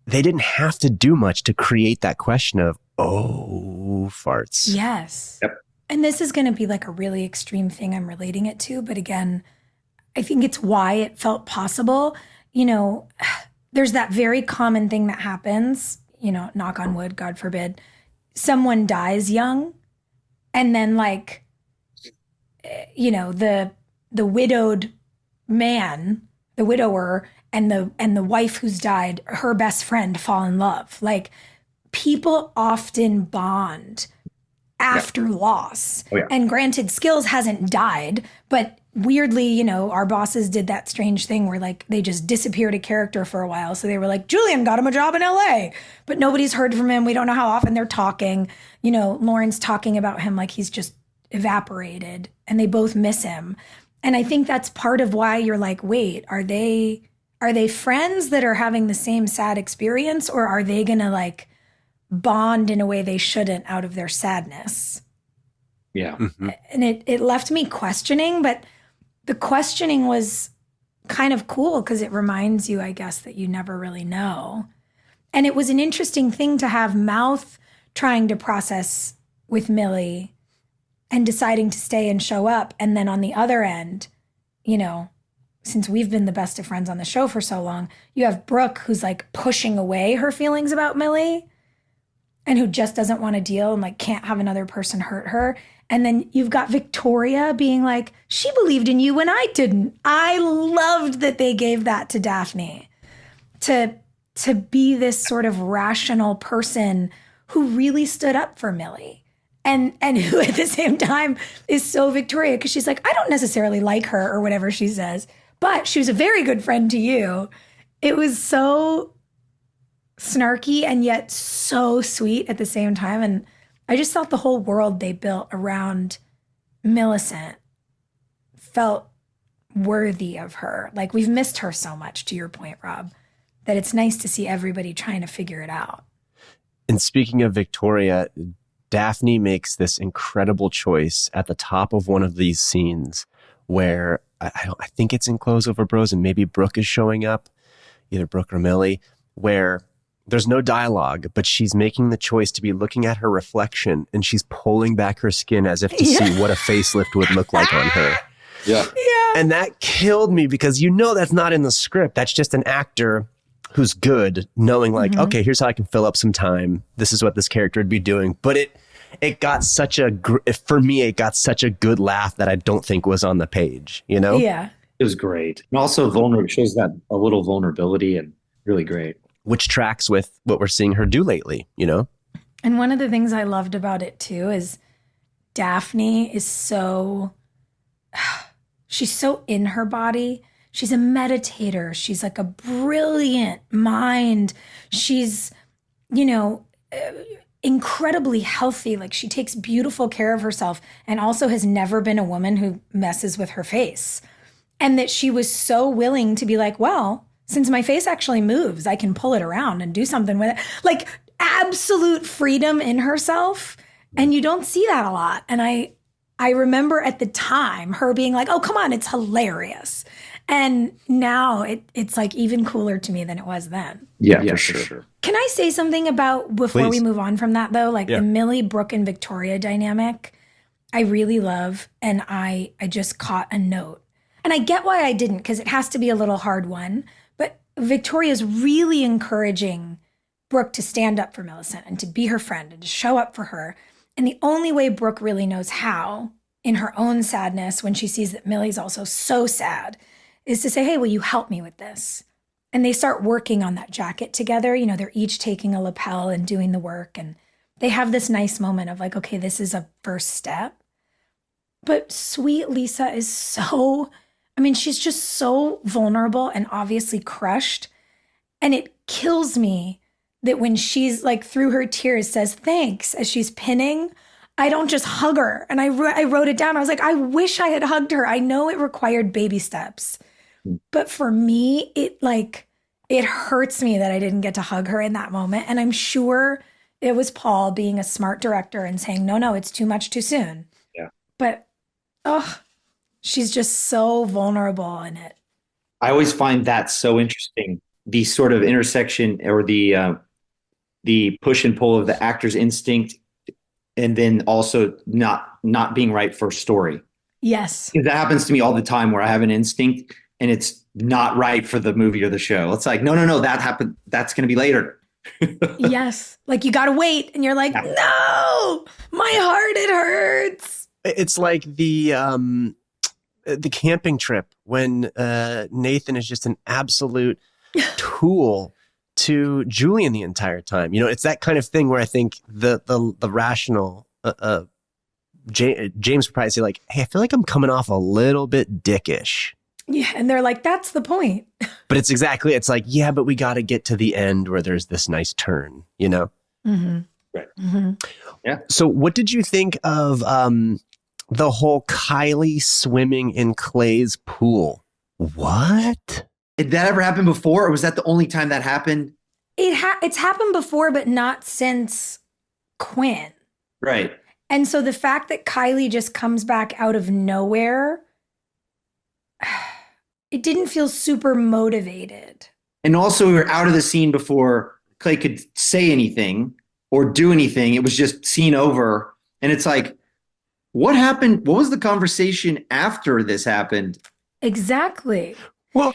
they didn't have to do much to create that question of, oh, farts. Yes. Yep. And this is going to be like a really extreme thing I'm relating it to. But again, I think it's why it felt possible. You know, there's that very common thing that happens, you know, knock on wood, God forbid, someone dies young and then like, you know, the widowed man, the widower and the wife who's died, her best friend fall in love. Like people often bond after loss. Oh, yeah. And granted, Skills hasn't died, but weirdly, you know, our bosses did that strange thing where like they just disappeared a character for a while. So they were like, Julian got him a job in LA, but nobody's heard from him. We don't know how often they're talking. You know, Lauren's talking about him like he's just evaporated and they both miss him. And I think that's part of why you're like, wait, are they friends that are having the same sad experience, or are they going to like bond in a way they shouldn't out of their sadness? Yeah. Mm-hmm. And it left me questioning, but the questioning was kind of cool because it reminds you, I guess, that you never really know. And it was an interesting thing to have Mouth trying to process with Millie and deciding to stay and show up. And then on the other end, you know, since we've been the best of friends on the show for so long, you have Brooke who's like pushing away her feelings about Millie and who just doesn't want to deal and like can't have another person hurt her. And then you've got Victoria being like, she believed in you when I didn't. I loved that they gave that to Daphne to be this sort of rational person who really stood up for Millie. And who at the same time is so Victoria because she's like, I don't necessarily like her or whatever she says, but she was a very good friend to you. It was so snarky and yet so sweet at the same time. And I just thought the whole world they built around Millicent felt worthy of her. Like we've missed her so much, to your point, Rob, that it's nice to see everybody trying to figure it out. And speaking of Victoria, Daphne makes this incredible choice at the top of one of these scenes where I think it's in Clothes Over Bros and maybe Brooke is showing up, either Brooke or Millie, where there's no dialogue, but she's making the choice to be looking at her reflection and she's pulling back her skin as if to see what a facelift would look like on her. Yeah. And that killed me because you know that's not in the script. That's just an actor who's good, knowing like, okay, here's how I can fill up some time. This is what this character would be doing. But it got such for me, it got such a good laugh that I don't think was on the page, you know? Yeah. It was great. And also shows that a little vulnerability and really great. Which tracks with what we're seeing her do lately, you know? And one of the things I loved about it too is Daphne is she's so in her body. She's a meditator. She's like a brilliant mind. She's, you know, incredibly healthy. Like she takes beautiful care of herself and also has never been a woman who messes with her face. And that she was so willing to be like, well, since my face actually moves, I can pull it around and do something with it. Like absolute freedom in herself. And you don't see that a lot. And I remember at the time her being like, oh, come on, it's hilarious. And now it's like even cooler to me than it was then. Yeah, for sure. Can I say something about, before Please. we move on from that though, like Yeah. the Millie, Brooke, and Victoria dynamic? I really love, and I just caught a note. And I get why I didn't, because it has to be a little hard one. But Victoria's really encouraging Brooke to stand up for Millicent and to be her friend and to show up for her. And the only way Brooke really knows how, in her own sadness, when she sees that Millie's also so sad, is to say, hey, will you help me with this? And they start working on that jacket together. You know, they're each taking a lapel and doing the work. And they have this nice moment of like, okay, this is a first step. But sweet Lisa is so, I mean, she's just so vulnerable and obviously crushed. And it kills me that when she's like through her tears says thanks as she's pinning, I don't just hug her. And I wrote it down. I was like, I wish I had hugged her. I know it required baby steps. But for me, it hurts me that I didn't get to hug her in that moment. And I'm sure it was Paul being a smart director and saying, no, it's too much too soon. Yeah. But, she's just so vulnerable in it. I always find that so interesting. The sort of intersection or the push and pull of the actor's instinct and then also not being right for story. Yes. That happens to me all the time where I have an instinct and it's not right for the movie or the show. It's like, no, that happened. That's going to be later. Yes. Like you got to wait and you're like, no, my heart, it hurts. It's like the camping trip when Nathan is just an absolute tool to Julian the entire time. You know, it's that kind of thing where I think the rational James would probably say like, hey, I feel like I'm coming off a little bit dickish. Yeah. And they're like, that's the point. But it's like, yeah, but we got to get to the end where there's this nice turn, you know? Mm-hmm. Right. Mm-hmm. Yeah. So what did you think of the whole Kylie swimming in Clay's pool? What? Did that ever happen before, or was that the only time that happened? It's happened before, but not since Quinn. Right. And so the fact that Kylie just comes back out of nowhere, it didn't feel super motivated. And also we were out of the scene before Clay could say anything or do anything. It was just scene over. And it's like, what happened? What was the conversation after this happened? Exactly. Well,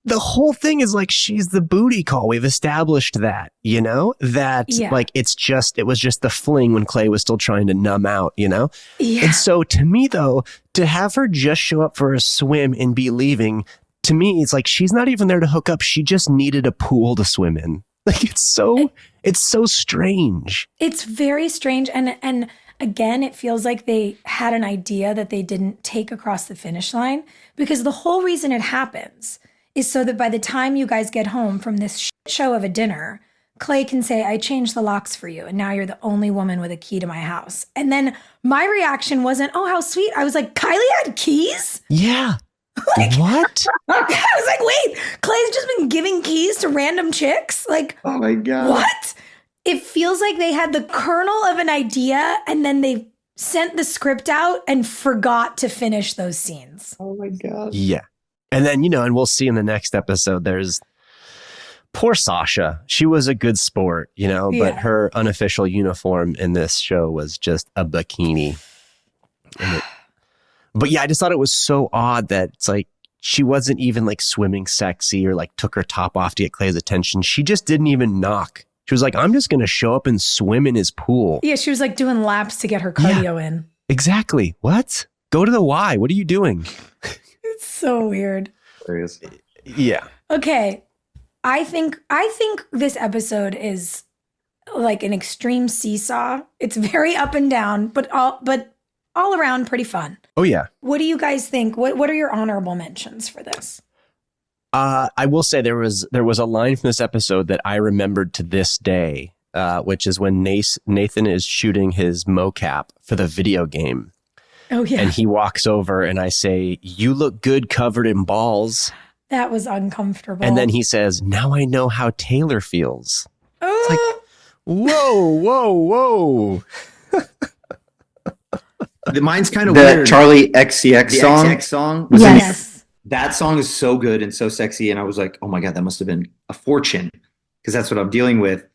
the whole thing is like she's the booty call. We've established that, you know, like it was just the fling when Clay was still trying to numb out, you know? Yeah. And so to me, though, to have her just show up for a swim and be leaving, to me, it's like she's not even there to hook up. She just needed a pool to swim in. Like it's so strange. It's very strange. And again, it feels like they had an idea that they didn't take across the finish line, because the whole reason it happens is so that by the time you guys get home from this shit show of a dinner, Clay can say, I changed the locks for you, and now you're the only woman with a key to my house. And then my reaction wasn't, oh, how sweet. I was like, Kylie had keys? Yeah. Like, what? I was like, wait, Clay's just been giving keys to random chicks? Like, Oh my God. what? It feels like they had the kernel of an idea and then they sent the script out and forgot to finish those scenes. Oh my God. Yeah. And then, you know, and we'll see in the next episode, there's poor Sasha. She was a good sport, you know, but her unofficial uniform in this show was just a bikini. But yeah, I just thought it was so odd that it's like she wasn't even like swimming sexy or like took her top off to get Clay's attention. She just didn't even knock. She was like, I'm just going to show up and swim in his pool. Yeah, she was like doing laps to get her cardio in. Exactly. What? Go to the Y. What are you doing? It's so weird. Hilarious. Yeah. Okay. I think this episode is like an extreme seesaw. It's very up and down, but all around pretty fun. Oh, yeah. What do you guys think? What are your honorable mentions for this? I will say there was a line from this episode that I remembered to this day, which is when Nathan is shooting his mocap for the video game. Oh, yeah. And he walks over and I say, you look good covered in balls. That was uncomfortable. And then he says, now I know how Taylor feels. Oh. It's like, whoa. Mine's kind of The weird. Charlie XCX The song. XX song. Yes. That song is so good and so sexy. And I was like, oh my God, that must have been a fortune, because that's what I'm dealing with.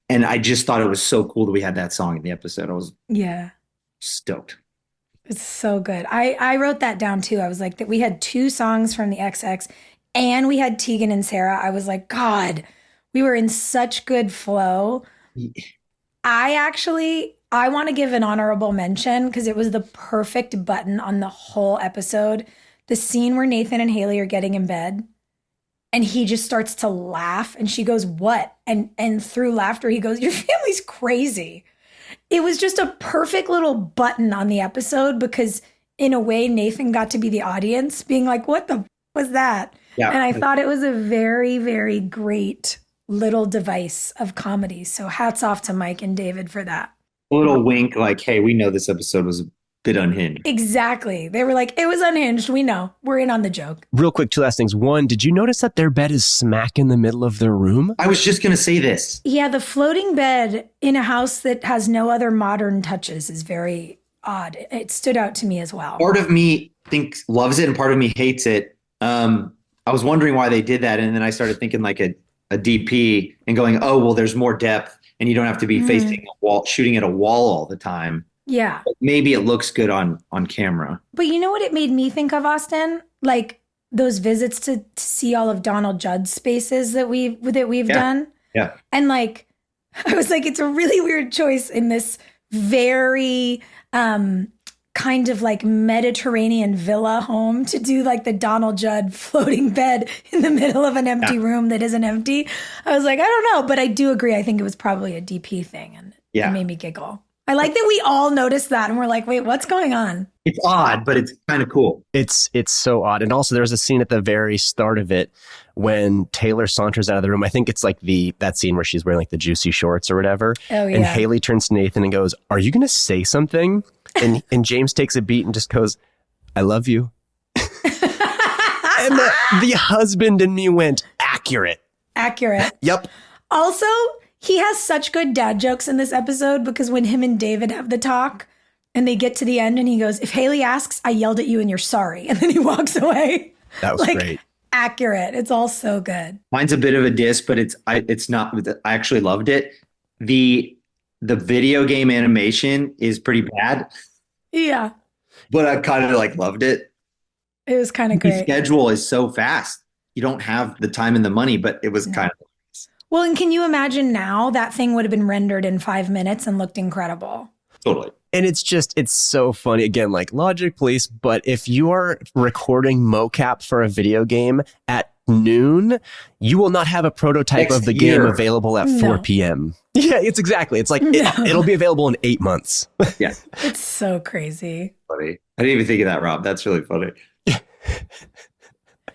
And I just thought it was so cool that we had that song in the episode. I was Yeah. stoked. It's so good. I wrote that down too. I was like, that we had 2 songs from the XX and we had Tegan and Sarah. I was like, God, we were in such good flow. I want to give an honorable mention because it was the perfect button on the whole episode. The scene where Nathan and Haley are getting in bed and he just starts to laugh and she goes, what? And through laughter, he goes, your family's crazy. It was just a perfect little button on the episode because in a way, Nathan got to be the audience being like, what the was that? Yeah. And I thought it was a very, very great little device of comedy. So hats off to Mike and David for that. A little wink like, hey, we know this episode was a bit unhinged. Exactly. They were like, it was unhinged. We know. We're in on the joke. Real quick, 2 last things. One, did you notice that their bed is smack in the middle of their room? I was just going to say this. Yeah, the floating bed in a house that has no other modern touches is very odd. It stood out to me as well. Part of me thinks loves it and part of me hates it. I was wondering why they did that. And then I started thinking like a DP and going, oh, well, there's more depth and you don't have to be facing a wall, shooting at a wall all the time. Yeah. But maybe it looks good on camera. But you know what it made me think of, Austin? Like those visits to see all of Donald Judd's spaces that we've done. Yeah. And like, I was like, it's a really weird choice in this very kind of like Mediterranean villa home to do like the Donald Judd floating bed in the middle of an empty room that isn't empty. I was like, I don't know, but I do agree. I think it was probably a DP thing and it made me giggle. I like that we all noticed that and we're like, wait, what's going on? It's odd, but it's kind of cool. It's so odd. And also there's a scene at the very start of it when Taylor saunters out of the room. I think it's like that scene where she's wearing like the juicy shorts or whatever. Oh, yeah. And Haley turns to Nathan and goes, are you going to say something? And James takes a beat and just goes, I love you. And the husband in me went, accurate. Accurate. Yep. Also, he has such good dad jokes in this episode because when him and David have the talk and they get to the end and he goes, if Haley asks, I yelled at you and you're sorry. And then he walks away. That was great. Accurate. It's all so good. Mine's a bit of a diss, but it's not. I actually loved it. The video game animation is pretty bad. Yeah. But I kind of like loved it. It was kind of The great. schedule is so fast. You don't have the time and the money, but it was kind of. Well, and can you imagine now that thing would have been rendered in 5 minutes and looked incredible? Totally. And it's so funny. Again, like Logic Police, but if you are recording mocap for a video game at noon, you will not have a prototype Next of the year. game available at 4 p.m. Yeah, it's exactly. It's like it'll be available in 8 months. Yeah. It's so crazy. Funny. I didn't even think of that, Rob. That's really funny.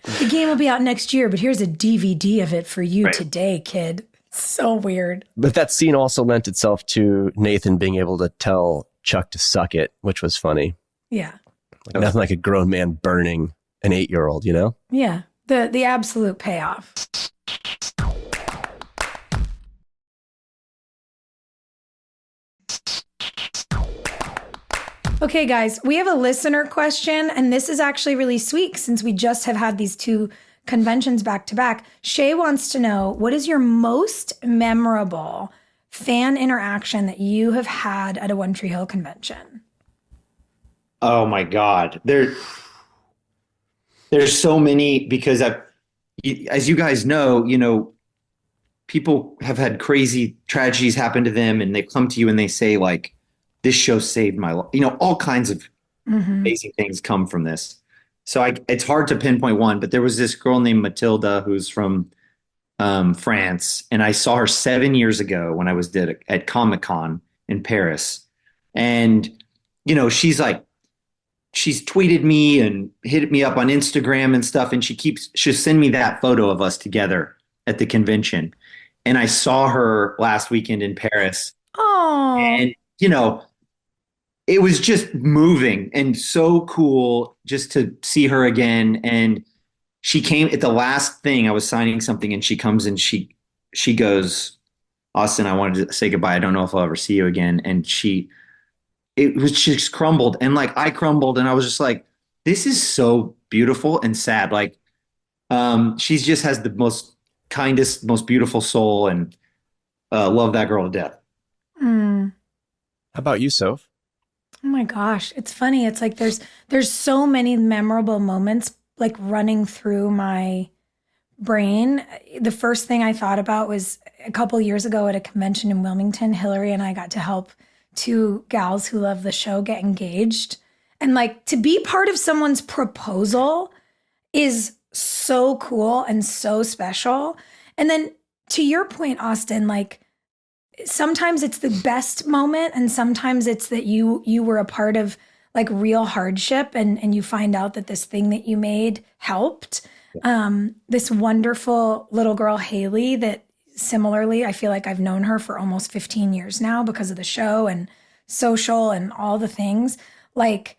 The game will be out next year, but here's a DVD of it for you Right. today, kid. So weird. But that scene also lent itself to Nathan being able to tell Chuck to suck it, which was funny. Yeah. Like, nothing like a grown man burning an 8-year-old, you know? Yeah. The absolute payoff. Okay, guys, we have a listener question, and this is actually really sweet since we just have had these 2 conventions back to back. Shay wants to know, what is your most memorable fan interaction that you have had at a One Tree Hill convention? Oh my God. There's so many because as you guys know, people have had crazy tragedies happen to them and they come to you and they say like, this show saved my life. All kinds of amazing things come from this. So it's hard to pinpoint one, but there was this girl named Matilda who's from France. And I saw her 7 years ago when I was at Comic-Con in Paris. And, she's tweeted me and hit me up on Instagram and stuff. And she'll send me that photo of us together at the convention. And I saw her last weekend in Paris. Oh. And, it was just moving and so cool just to see her again. And she came at the last thing. I was signing something and she comes and she goes, Austin, I wanted to say goodbye. I don't know if I'll ever see you again. And it was just crumbled. And like I crumbled and I was just like, this is so beautiful and sad. Like she just has the most kindest, most beautiful soul and love that girl to death. How about you, Soph? Oh my gosh, it's funny. It's like there's so many memorable moments like running through my brain. The first thing I thought about was a couple years ago at a convention in Wilmington, Hilarie and I got to help two gals who love the show get engaged. And like to be part of someone's proposal is so cool and so special. And then to your point, Austin, like sometimes it's the best moment and sometimes it's that you were a part of like real hardship and you find out that this thing that you made helped. This wonderful little girl, Haley, that similarly, I feel like I've known her for almost 15 years now because of the show and social and all the things, like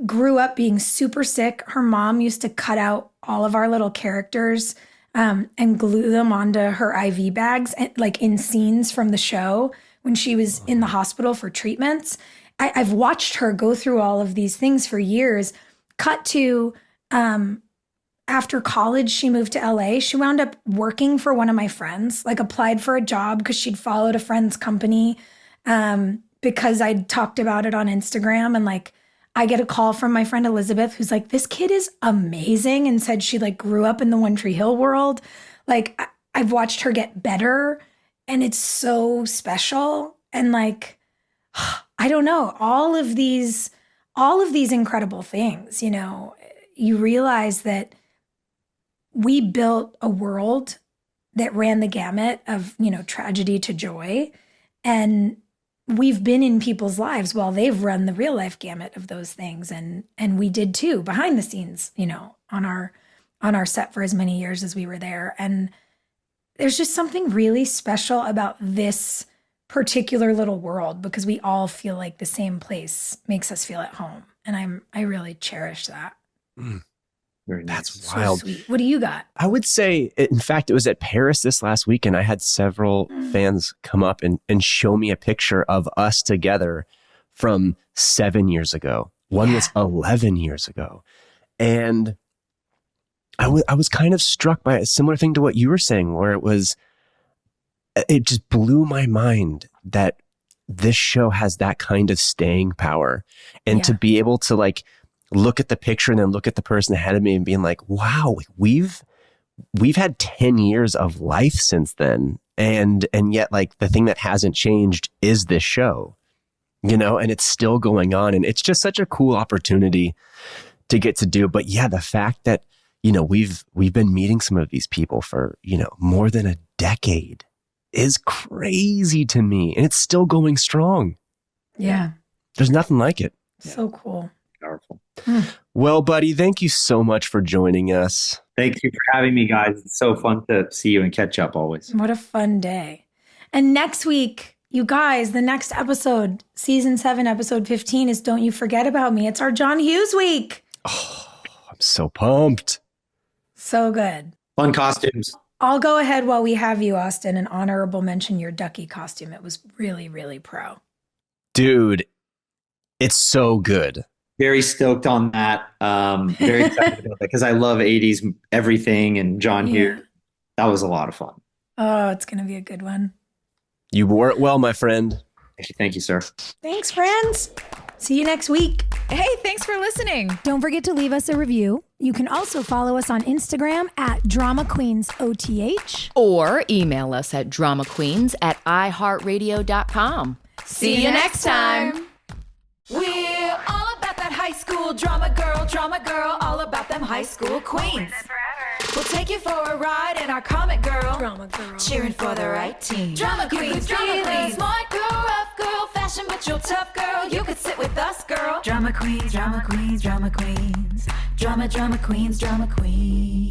grew up being super sick. Her mom used to cut out all of our little characters and glue them onto her IV bags, like in scenes from the show when she was in the hospital for treatments. I've watched her go through all of these things for years. Cut to after college, she moved to LA. She wound up working for one of my friends, like applied for a job because she'd followed a friend's company because I'd talked about it on Instagram. And like, I get a call from my friend Elizabeth, who's like, this kid is amazing, and said she like grew up in the One Tree Hill world. Like I've watched her get better and it's so special. And like, I don't know, all of these incredible things, you know, you realize that we built a world that ran the gamut of, you know, tragedy to joy. And we've been in people's lives while they've run the real life gamut of those things. And we did too, behind the scenes, you know, on our set for as many years as we were there. And there's just something really special about this particular little world because we all feel like the same place makes us feel at home. And I really cherish that. Very nice. That's wild. So sweet. What do you got? I would say, in fact, it was at Paris this last week, and I had several fans come up and show me a picture of us together from 7 years ago. One was 11 years ago. And I was kind of struck by a similar thing to what you were saying, where it just blew my mind that this show has that kind of staying power. And to be able to like look at the picture and then look at the person ahead of me and being like, wow, we've had 10 years of life since then. And yet like the thing that hasn't changed is this show, you know, and it's still going on. And it's just such a cool opportunity to get to do. But yeah, the fact that, you know, we've been meeting some of these people for, you know, more than a decade is crazy to me. And it's still going strong. Yeah. There's nothing like it. So cool. Powerful. Well, buddy, thank you so much for joining us. Thank you for having me, guys. It's so fun to see you and catch up always. What a fun day. And next week, you guys, the next episode, season 7, episode 15 is Don't You Forget About Me. It's our John Hughes week. Oh, I'm so pumped. So good. Fun costumes. I'll go ahead while we have you, Austin, and honorable mention your ducky costume. It was really, really pro. Dude, it's so good. Very stoked on that. Very excited about that because I love 80s everything and John Hughes. That was a lot of fun. Oh, it's going to be a good one. You wore it well, my friend. Thank you, sir. Thanks, friends. See you next week. Hey, thanks for listening. Don't forget to leave us a review. You can also follow us on Instagram at Drama Queens OTH. Or email us at dramaqueens@iheartradio.com. See you next time. We're all about that high school drama girl, all about them high school queens. We'll take you for a ride in our comic girl, cheering for the right team. Drama queens, smart girl, rough girl, fashion but you're tough girl. You could sit with us, girl. Drama queens, drama queens, drama queens, drama queens, drama queens.